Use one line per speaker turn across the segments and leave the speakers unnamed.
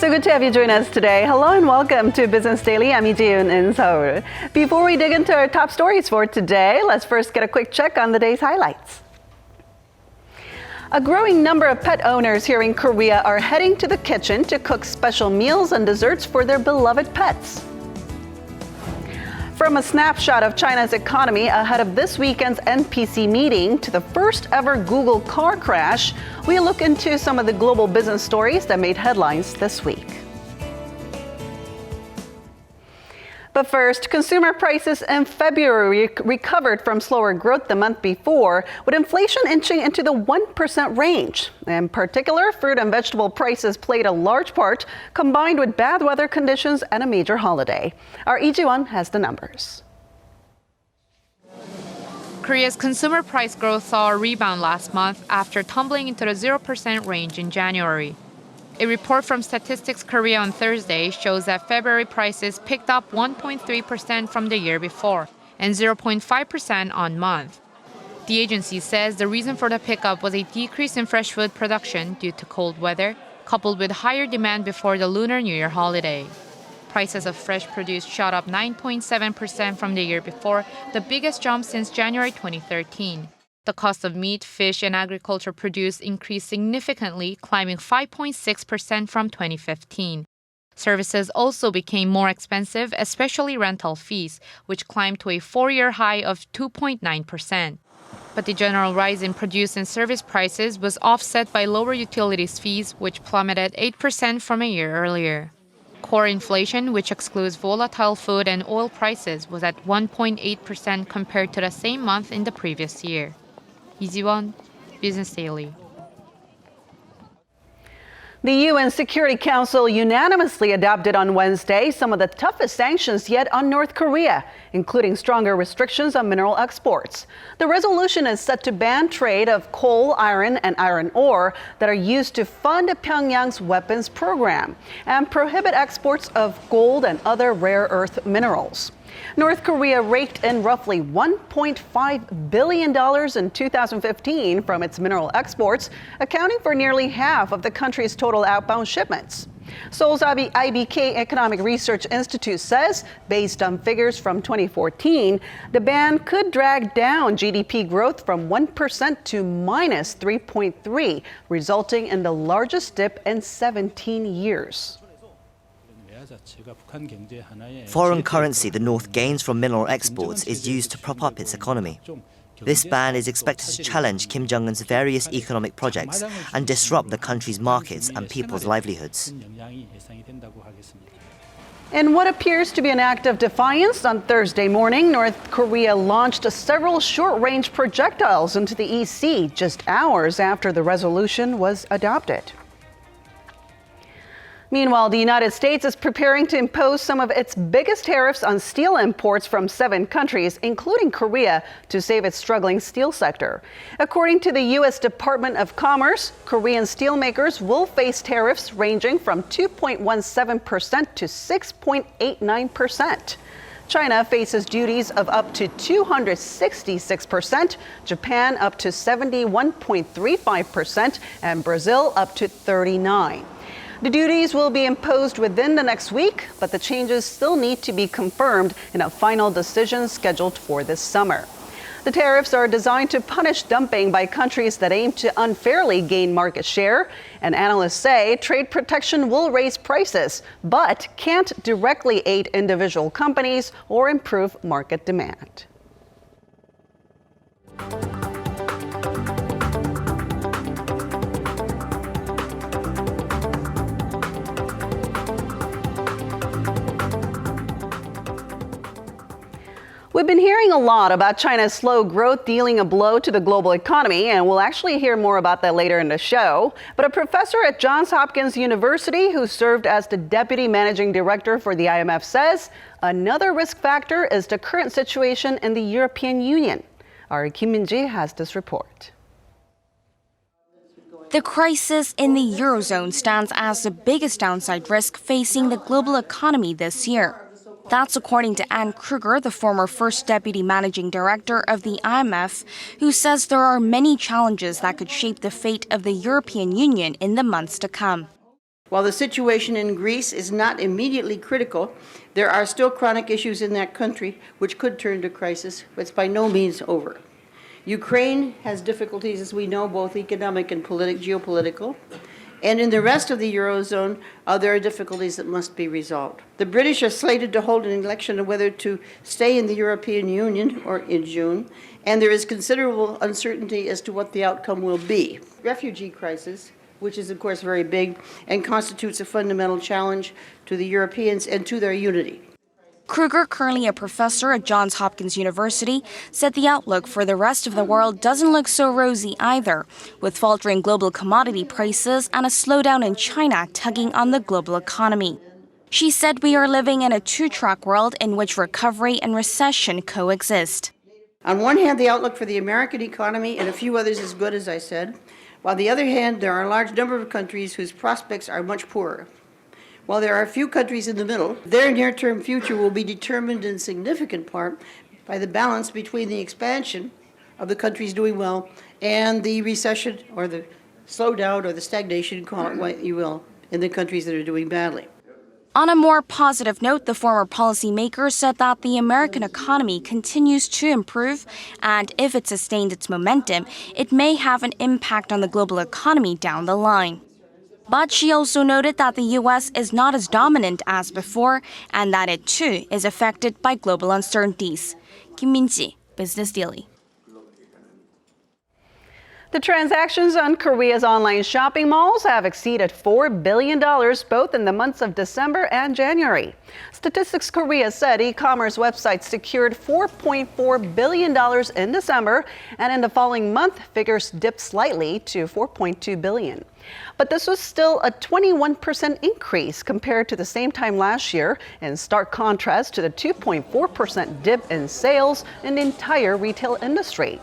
So good to have you join us today. Hello and welcome to Business Daily. I'm Lee Ji-yoon in Seoul. Before we dig into our top stories for today, let's first get a quick check on the day's highlights. A growing number of pet owners here in Korea are heading to the kitchen to cook special meals and desserts for their beloved pets. From a snapshot of China's economy ahead of this weekend's NPC meeting to the first ever Google car crash, we look into some of the global business stories that made headlines this week. But first, consumer prices in February recovered from slower growth the month before, with inflation inching into the 1% range. In particular, fruit and vegetable prices played a large part, combined with bad weather conditions and a major holiday. Our Lee Ji-won has the numbers.
Korea's consumer price growth saw a rebound last month after tumbling into the 0% range in January. A report from Statistics Korea on Thursday shows that February prices picked up 1.3% from the year before and 0.5% on month. The agency says the reason for the pickup was a decrease in fresh food production due to cold weather, coupled with higher demand before the Lunar New Year holiday. Prices of fresh produce shot up 9.7% from the year before, the biggest jump since January 2013. The cost of meat, fish, and agriculture produce increased significantly, climbing 5.6% from 2015. Services also became more expensive, especially rental fees, which climbed to a 4-year high of 2.9%. But the general rise in produce and service prices was offset by lower utilities fees, which plummeted 8% from a year earlier. Core inflation, which excludes volatile food and oil prices, was at 1.8% compared to the same month in the previous year. Lee Ji-won, Business Daily.
The UN Security Council unanimously adopted on Wednesday some of the toughest sanctions yet on North Korea, including stronger restrictions on mineral exports. The resolution is set to ban trade of coal, iron, and iron ore that are used to fund Pyongyang's weapons program and prohibit exports of gold and other rare earth minerals. North Korea raked in roughly $1.5 billion in 2015 from its mineral exports, accounting for nearly half of the country's total outbound shipments. Seoul's IBK Economic Research Institute says, based on figures from 2014, the ban could drag down GDP growth from 1% to minus 3.3%, resulting in the largest dip in 17 years.
Foreign currency the North gains from mineral exports is used to prop up its economy. This ban is expected to challenge Kim Jong-un's various economic projects and disrupt the country's markets and people's livelihoods.
In what appears to be an act of defiance, on Thursday morning, North Korea launched several short-range projectiles into the East Sea just hours after the resolution was adopted. Meanwhile, the United States is preparing to impose some of its biggest tariffs on steel imports from 7 countries, including Korea, to save its struggling steel sector. According to the U.S. Department of Commerce, Korean steelmakers will face tariffs ranging from 2.17% to 6.89%. China faces duties of up to 266%, Japan up to 71.35%, and Brazil up to 39%. The duties will be imposed within the next week, but the changes still need to be confirmed in a final decision scheduled for this summer. The tariffs are designed to punish dumping by countries that aim to unfairly gain market share, and analysts say trade protection will raise prices, but can't directly aid individual companies or improve market demand. We've been hearing a lot about China's slow growth dealing a blow to the global economy, and we'll actually hear more about that later in the show. But a professor at Johns Hopkins University who served as the deputy managing director for the IMF says another risk factor is the current situation in the European Union. Our Kim Min-ji has this report.
The crisis in the Eurozone stands as the biggest downside risk facing the global economy this year. That's according to Anne Kruger, the former first deputy managing director of the IMF, who says there are many challenges that could shape the fate of the European Union in the months to come.
While the situation in Greece is not immediately critical, there are still chronic issues in that country which could turn to crisis, but it's by no means over. Ukraine has difficulties, as we know, both economic and geopolitical. And in the rest of the Eurozone, there are difficulties that must be resolved. The British are slated to hold an election on whether to stay in the European Union or in June, and there is considerable uncertainty as to what the outcome will be. Refugee crisis, which is of course very big and constitutes a fundamental challenge to the Europeans and to their unity.
Kruger, currently a professor at Johns Hopkins University, said the outlook for the rest of the world doesn't look so rosy either, with faltering global commodity prices and a slowdown in China tugging on the global economy. She said we are living in a two-track world in which recovery and recession coexist.
On one hand, the outlook for the American economy and a few others is good, as I said. While on the other hand, there are a large number of countries whose prospects are much poorer. While there are a few countries in the middle, their near-term future will be determined in significant part by the balance between the expansion of the countries doing well and the recession or the slowdown or the stagnation, call it what you will, in the countries that are doing badly.
On a more positive note, the former policymaker said that the American economy continues to improve, and if it sustained its momentum, it may have an impact on the global economy down the line. But she also noted that the U.S. is not as dominant as before, and that it too is affected by global uncertainties. Kim Min-ji, Business Daily.
The transactions on Korea's online shopping malls have exceeded $4 billion both in the months of December and January. Statistics Korea said e-commerce websites secured $4.4 billion in December, and in the following month, figures dipped slightly to $4.2 billion. But this was still a 21% increase compared to the same time last year, in stark contrast to the 2.4% dip in sales in the entire retail industry.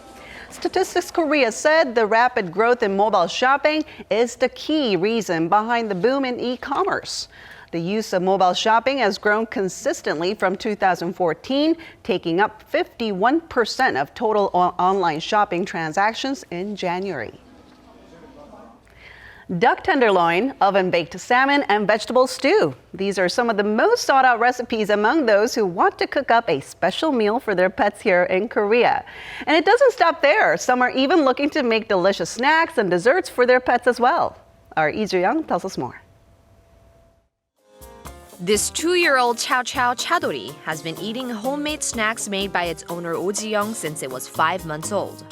Statistics Korea said the rapid growth in mobile shopping is the key reason behind the boom in e-commerce. The use of mobile shopping has grown consistently from 2014, taking up 51% of total online shopping transactions in January. Duck tenderloin, oven-baked salmon, and vegetable stew. These are some of the most sought-out recipes among those who want to cook up a special meal for their pets here in Korea. And it doesn't stop there. Some are even looking to make delicious snacks and desserts for their pets as well. Our Lee Joo-young tells us more.
This 2-year-old Chow Chow Chadori has been eating homemade snacks made by its owner Oh Ji-young since it was 5 months old.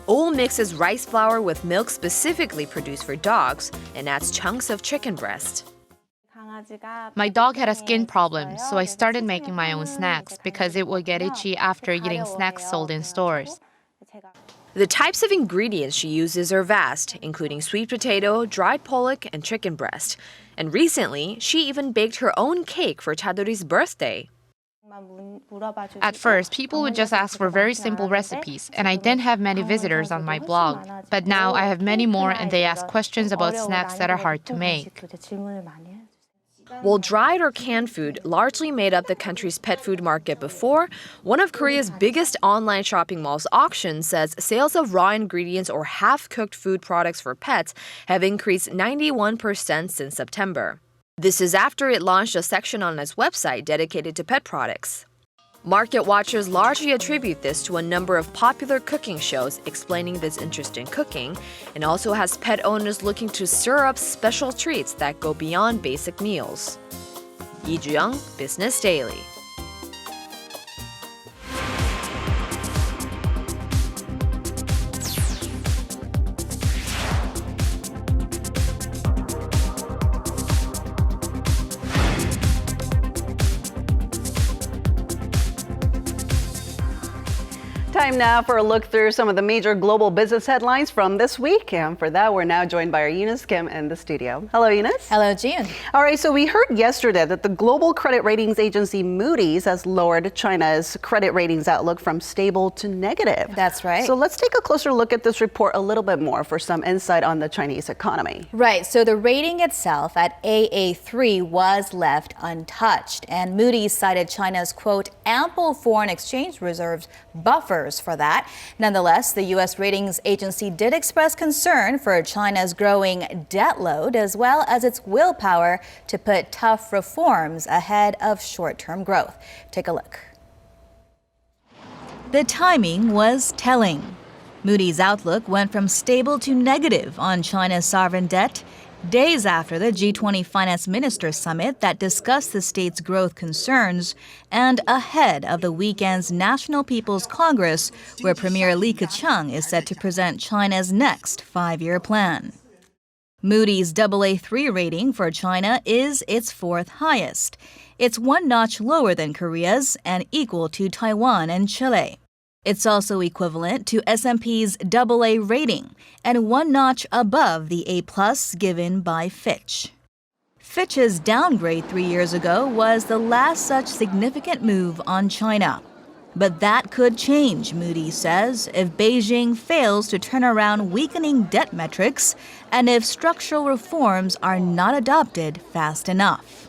Oh mixes rice flour with milk specifically produced for dogs and adds chunks of chicken breast.
My dog had a skin problem, so I started making my own snacks because it would get itchy after eating snacks sold in stores.
The types of ingredients she uses are vast, including sweet potato, dried pollock, and chicken breast. And recently, she even baked her own cake for Chadori's birthday.
At first, people would just ask for very simple recipes, and I didn't have many visitors on my blog. But now I have many more, and they ask questions about snacks that are hard to make.
While dried or canned food largely made up the country's pet food market before, one of Korea's biggest online shopping malls auction says sales of raw ingredients or half-cooked food products for pets have increased 91% since September. This is after it launched a section on its website dedicated to pet products. Market watchers largely attribute this to a number of popular cooking shows explaining this interest in cooking, and also has pet owners looking to stir up special treats that go beyond basic meals. Lee Joo-young, Business Daily.
Time now for a look through some of the major global business headlines from this week. And for that, we're now joined by our Eunice Kim in the studio. Hello, Eunice.
Hello, Jian.
All right, so we heard yesterday that the global credit ratings agency Moody's has lowered China's credit ratings outlook from stable to negative.
That's right.
So let's take a closer look at this report a little bit more for some insight on the Chinese economy.
Right, so the rating itself at AA3 was left untouched. And Moody's cited China's, quote, ample foreign exchange reserves buffers numbers for that. Nonetheless, the U.S. ratings agency did express concern for China's growing debt load as well as its willpower to put tough reforms ahead of short-term growth. Take a look.
The timing was telling. Moody's outlook went from stable to negative on China's sovereign debt days after the G20 finance minister summit that discussed the state's growth concerns and ahead of the weekend's National People's Congress, where Premier Li Keqiang is set to present China's next five-year plan. Moody's AA3 rating for China is its fourth highest. It's one notch lower than Korea's and equal to Taiwan and Chile. It's also equivalent to S&P's AA rating and one notch above the A+ given by Fitch. Fitch's downgrade 3 years ago was the last such significant move on China. But that could change, Moody says, if Beijing fails to turn around weakening debt metrics and if structural reforms are not adopted fast enough.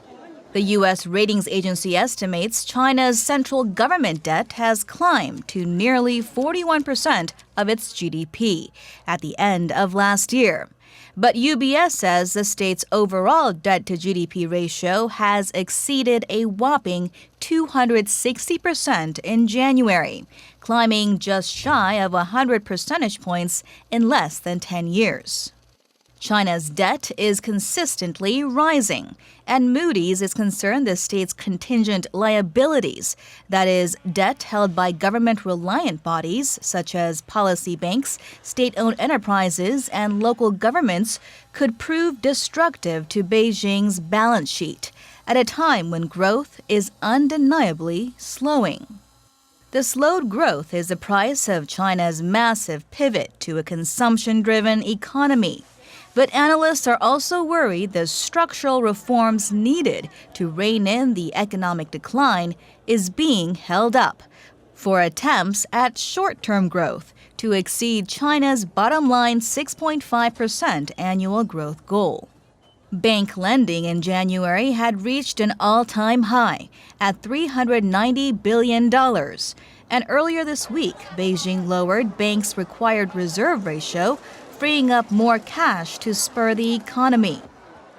The U.S. ratings agency estimates China's central government debt has climbed to nearly 41% of its GDP at the end of last year. But UBS says the state's overall debt-to-GDP ratio has exceeded a whopping 260% in January, climbing just shy of 100 percentage points in less than 10 years. China's debt is consistently rising, and Moody's is concerned the state's contingent liabilities, that is, debt held by government-reliant bodies such as policy banks, state-owned enterprises, and local governments, could prove destructive to Beijing's balance sheet at a time when growth is undeniably slowing. The slowed growth is the price of China's massive pivot to a consumption-driven economy. But analysts are also worried the structural reforms needed to rein in the economic decline is being held up for attempts at short-term growth to exceed China's bottom-line 6.5% annual growth goal. Bank lending in January had reached an all-time high at $390 billion. And earlier this week, Beijing lowered banks' required reserve ratio, freeing up more cash to spur the economy.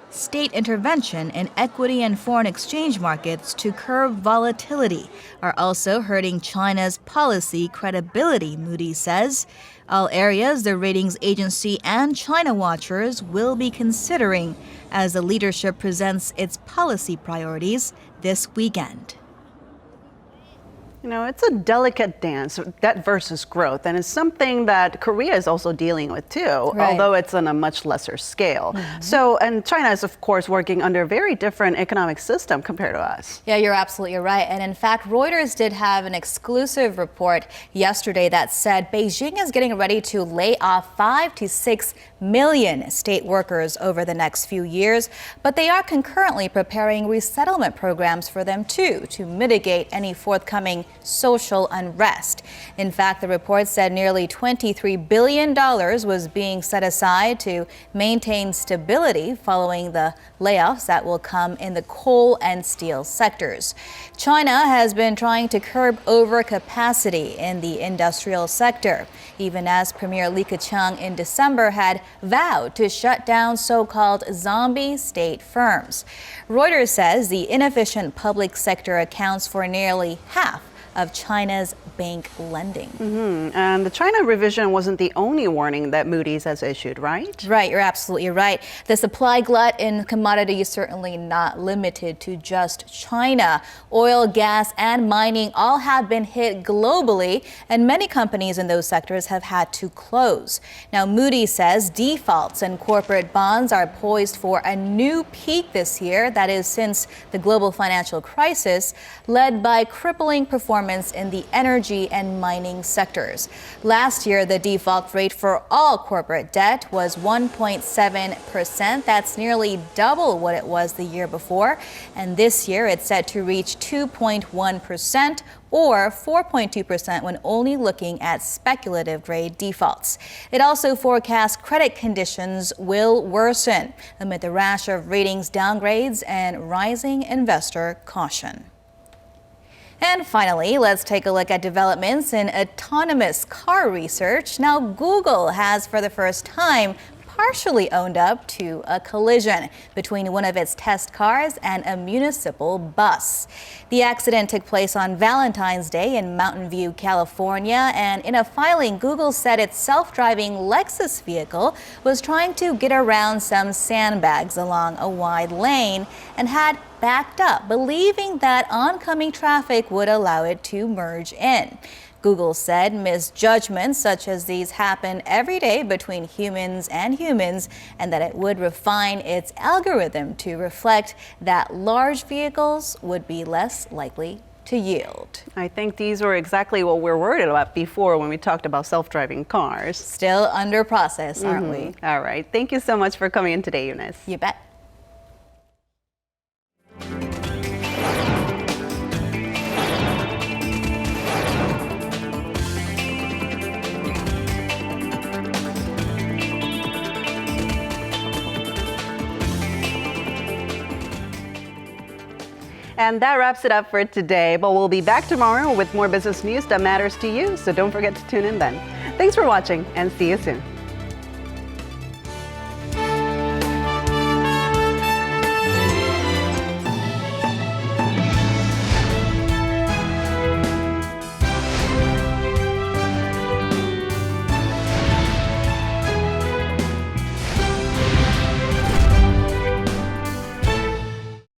State intervention in equity and foreign exchange markets to curb volatility are also hurting China's policy credibility, Moody says. All areas the ratings agency and China watchers will be considering as the leadership presents its policy priorities this weekend.
You know, it's a delicate dance, debt versus growth, and it's something that Korea is also dealing with too,
Right.
although it's on a much lesser scale. So, and China is, of course, working under a very different economic system compared to us.
Yeah, you're absolutely right. And in fact, Reuters did have an exclusive report yesterday that said Beijing is getting ready to lay off 5 to 6 million state workers over the next few years, but they are concurrently preparing resettlement programs for them too to mitigate any forthcoming social unrest. In fact, the report said nearly $23 billion was being set aside to maintain stability following the layoffs that will come in the coal and steel sectors. China has been trying to curb overcapacity in the industrial sector, even as Premier Li Keqiang in December had vowed to shut down so-called zombie state firms. Reuters says the inefficient public sector accounts for nearly half of China's bank lending.
And the China revision wasn't the only warning that Moody's has issued, right?
Right, you're absolutely right. The supply glut in commodities is certainly not limited to just China. Oil, gas, and mining all have been hit globally, and many companies in those sectors have had to close. Now, Moody says defaults in corporate bonds are poised for a new peak this year, that is since the global financial crisis, led by crippling performance in the energy and mining sectors. Last year, the default rate for all corporate debt was 1.7%. That's nearly double what it was the year before. And this year, it's set to reach 2.1%. or 4.2% when only looking at speculative grade defaults. It also forecasts credit conditions will worsen amid the rash of ratings downgrades and rising investor caution. And finally, let's take a look at developments in autonomous car research. Now, Google has, for the first time, partially owned up to a collision between one of its test cars and a municipal bus. The accident took place on Valentine's Day in Mountain View, California, and in a filing, Google said its self-driving Lexus vehicle was trying to get around some sandbags along a wide lane and had backed up, believing that oncoming traffic would allow it to merge in. Google said misjudgments such as these happen every day between humans and humans, and that it would refine its algorithm to reflect that large vehicles would be less likely to yield.
I think these were exactly what we're worried about before when we talked about self-driving cars.
Still under process, aren't we?
All right. Thank you so much for coming in today, Eunice.
You bet.
And that wraps it up for today, but we'll be back tomorrow with more business news that matters to you, so don't forget to tune in then. Thanks for watching, and see you soon.